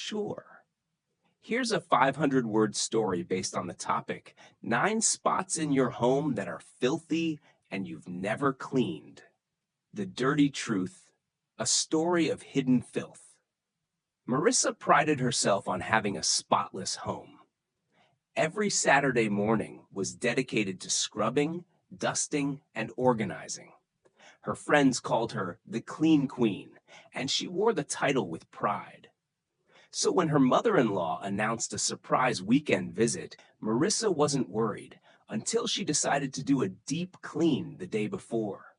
Sure. Here's a 500-word story based on the topic: 9 spots in your home that are filthy and you've never cleaned. The Dirty Truth, a story of hidden filth. Marissa prided herself on having a spotless home. Every Saturday morning was dedicated to scrubbing, dusting, and organizing. Her friends called her the Clean Queen, and she wore the title with pride. So when her mother-in-law announced a surprise weekend visit, Marissa wasn't worried until she decided to do a deep clean the day before.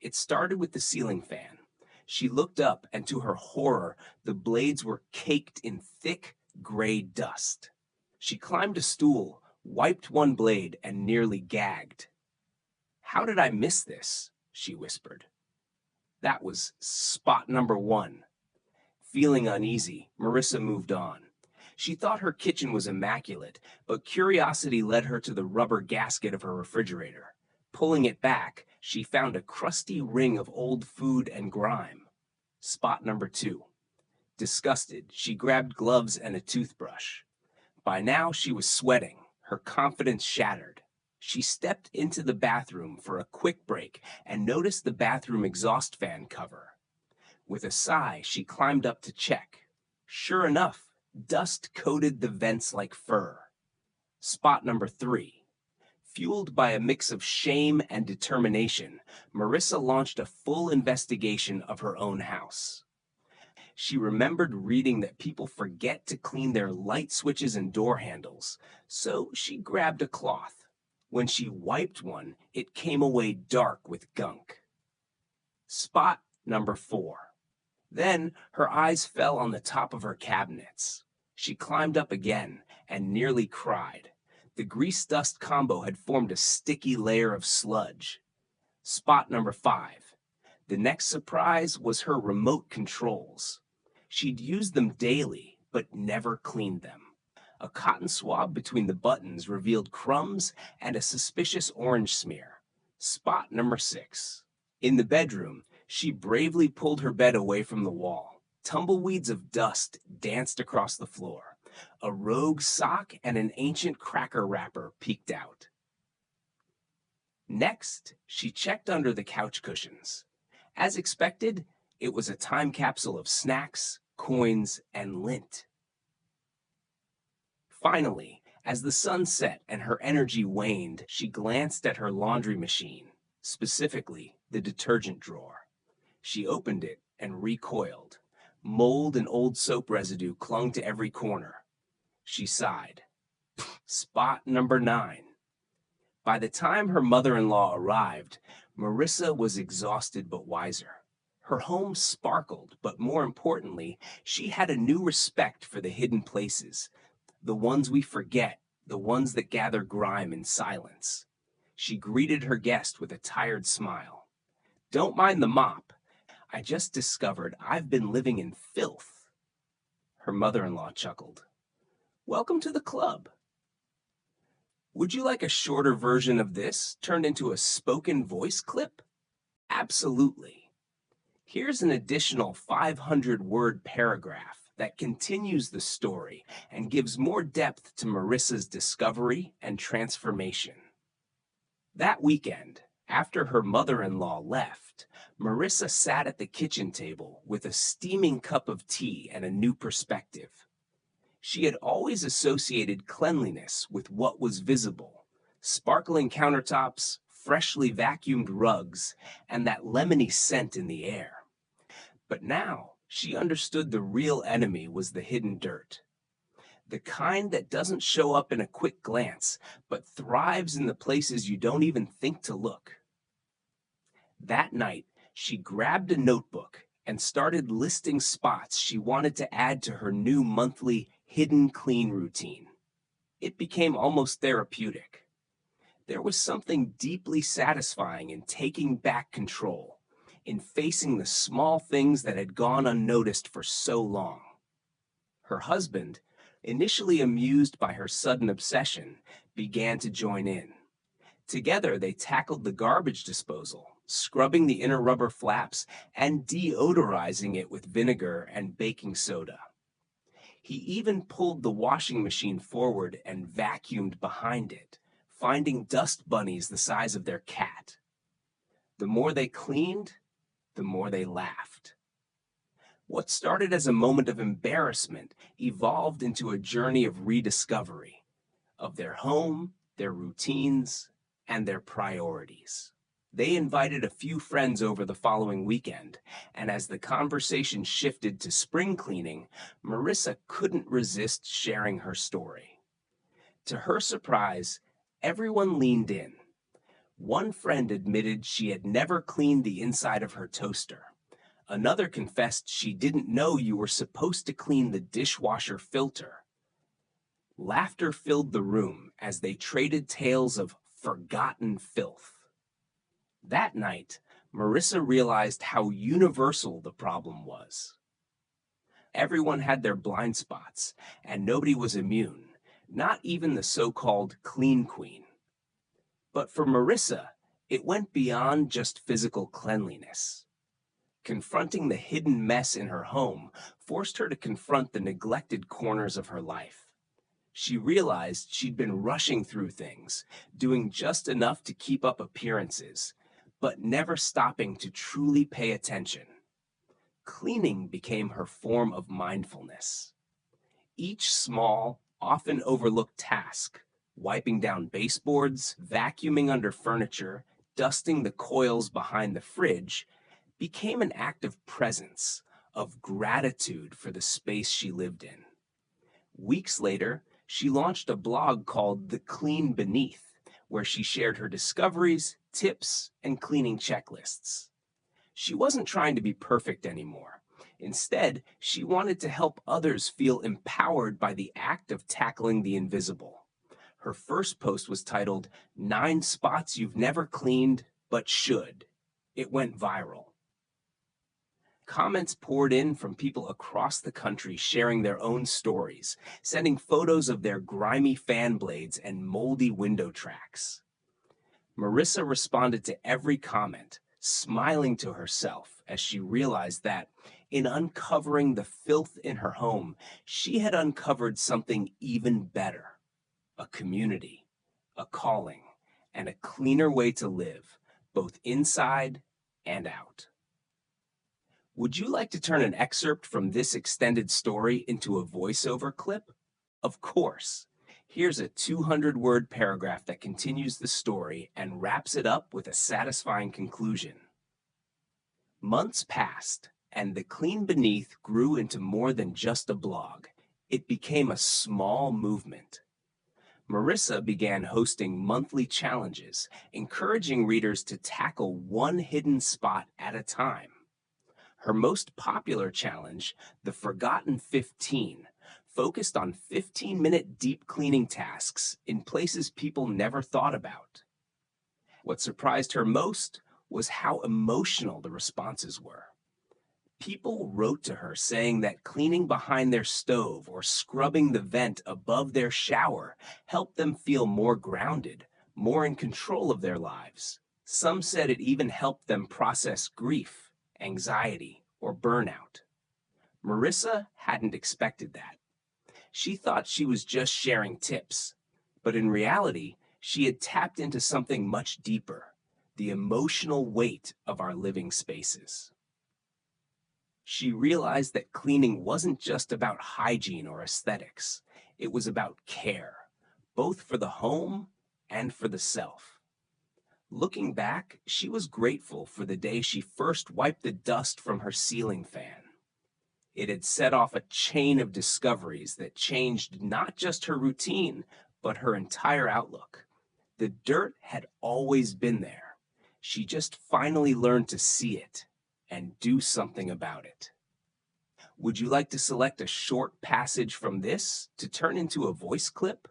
It started with the ceiling fan. She looked up, and to her horror, the blades were caked in thick, gray dust. She climbed a stool, wiped one blade, and nearly gagged. "How did I miss this?" she whispered. That was spot number one. Feeling uneasy, Marissa moved on. She thought her kitchen was immaculate, but curiosity led her to the rubber gasket of her refrigerator. Pulling it back, she found a crusty ring of old food and grime. Spot number two. Disgusted, she grabbed gloves and a toothbrush. By now, she was sweating, her confidence shattered. She stepped into the bathroom for a quick break and noticed the bathroom exhaust fan cover. With a sigh, she climbed up to check. Sure enough, dust coated the vents like fur. Spot number three. Fueled by a mix of shame and determination, Marissa launched a full investigation of her own house. She remembered reading that people forget to clean their light switches and door handles, so she grabbed a cloth. When she wiped one, it came away dark with gunk. Spot number four. Then her eyes fell on the top of her cabinets. She climbed up again and nearly cried. The grease-dust combo had formed a sticky layer of sludge. Spot number five. The next surprise was her remote controls. She'd used them daily, but never cleaned them. A cotton swab between the buttons revealed crumbs and a suspicious orange smear. Spot number six. In the bedroom, she bravely pulled her bed away from the wall. Tumbleweeds of dust danced across the floor. A rogue sock and an ancient cracker wrapper peeked out. Next, she checked under the couch cushions. As expected, it was a time capsule of snacks, coins, and lint. Finally, as the sun set and her energy waned, she glanced at her laundry machine, specifically the detergent drawer. She opened it and recoiled. Mold and old soap residue clung to every corner. She sighed. Spot number 9. By the time her mother-in-law arrived, Marissa was exhausted but wiser. Her home sparkled, but more importantly, she had a new respect for the hidden places, the ones we forget, the ones that gather grime in silence. She greeted her guest with a tired smile. "Don't mind the mop. I just discovered I've been living in filth." Her mother-in-law chuckled. "Welcome to the club. Would you like a shorter version of this turned into a spoken voice clip?" "Absolutely. Here's an additional 500-word paragraph that continues the story and gives more depth to Marissa's discovery and transformation." That weekend, after her mother-in-law left, Marissa sat at the kitchen table with a steaming cup of tea and a new perspective. She had always associated cleanliness with what was visible: sparkling countertops, freshly vacuumed rugs, and that lemony scent in the air. But now she understood the real enemy was the hidden dirt. The kind that doesn't show up in a quick glance, but thrives in the places you don't even think to look. That night, she grabbed a notebook and started listing spots she wanted to add to her new monthly hidden clean routine. It became almost therapeutic. There was something deeply satisfying in taking back control, in facing the small things that had gone unnoticed for so long. Her husband, initially amused by her sudden obsession, began to join in. Together, they tackled the garbage disposal, scrubbing the inner rubber flaps and deodorizing it with vinegar and baking soda. He even pulled the washing machine forward and vacuumed behind it, finding dust bunnies the size of their cat. The more they cleaned, the more they laughed. What started as a moment of embarrassment evolved into a journey of rediscovery of their home, their routines, and their priorities. They invited a few friends over the following weekend, and as the conversation shifted to spring cleaning, Marissa couldn't resist sharing her story. To her surprise, everyone leaned in. One friend admitted she had never cleaned the inside of her toaster. Another confessed she didn't know you were supposed to clean the dishwasher filter. Laughter filled the room as they traded tales of forgotten filth. That night, Marissa realized how universal the problem was. Everyone had their blind spots, and nobody was immune, not even the so-called clean queen. But for Marissa, it went beyond just physical cleanliness. Confronting the hidden mess in her home forced her to confront the neglected corners of her life. She realized she'd been rushing through things, doing just enough to keep up appearances, but never stopping to truly pay attention. Cleaning became her form of mindfulness. Each small, often overlooked task, wiping down baseboards, vacuuming under furniture, dusting the coils behind the fridge, became an act of presence, of gratitude for the space she lived in. Weeks later, she launched a blog called The Clean Beneath, where she shared her discoveries, tips, and cleaning checklists. She wasn't trying to be perfect anymore. Instead, she wanted to help others feel empowered by the act of tackling the invisible. Her first post was titled, "9 Spots You've Never Cleaned, But Should." It went viral. Comments poured in from people across the country sharing their own stories, sending photos of their grimy fan blades and moldy window tracks. Marissa responded to every comment, smiling to herself as she realized that, in uncovering the filth in her home, she had uncovered something even better: a community, a calling, and a cleaner way to live, both inside and out. Would you like to turn an excerpt from this extended story into a voiceover clip? Of course. Here's a 200-word paragraph that continues the story and wraps it up with a satisfying conclusion. Months passed, and The Clean Beneath grew into more than just a blog. It became a small movement. Marissa began hosting monthly challenges, encouraging readers to tackle one hidden spot at a time. Her most popular challenge, the Forgotten 15, focused on 15-minute deep cleaning tasks in places people never thought about. What surprised her most was how emotional the responses were. People wrote to her saying that cleaning behind their stove or scrubbing the vent above their shower helped them feel more grounded, more in control of their lives. Some said it even helped them process grief, anxiety, or burnout. Marissa hadn't expected that. She thought she was just sharing tips, but in reality, she had tapped into something much deeper: the emotional weight of our living spaces. She realized that cleaning wasn't just about hygiene or aesthetics. It was about care, both for the home and for the self. Looking back, she was grateful for the day she first wiped the dust from her ceiling fan. It had set off a chain of discoveries that changed not just her routine, but her entire outlook. The dirt had always been there. She just finally learned to see it and do something about it. Would you like to select a short passage from this to turn into a voice clip?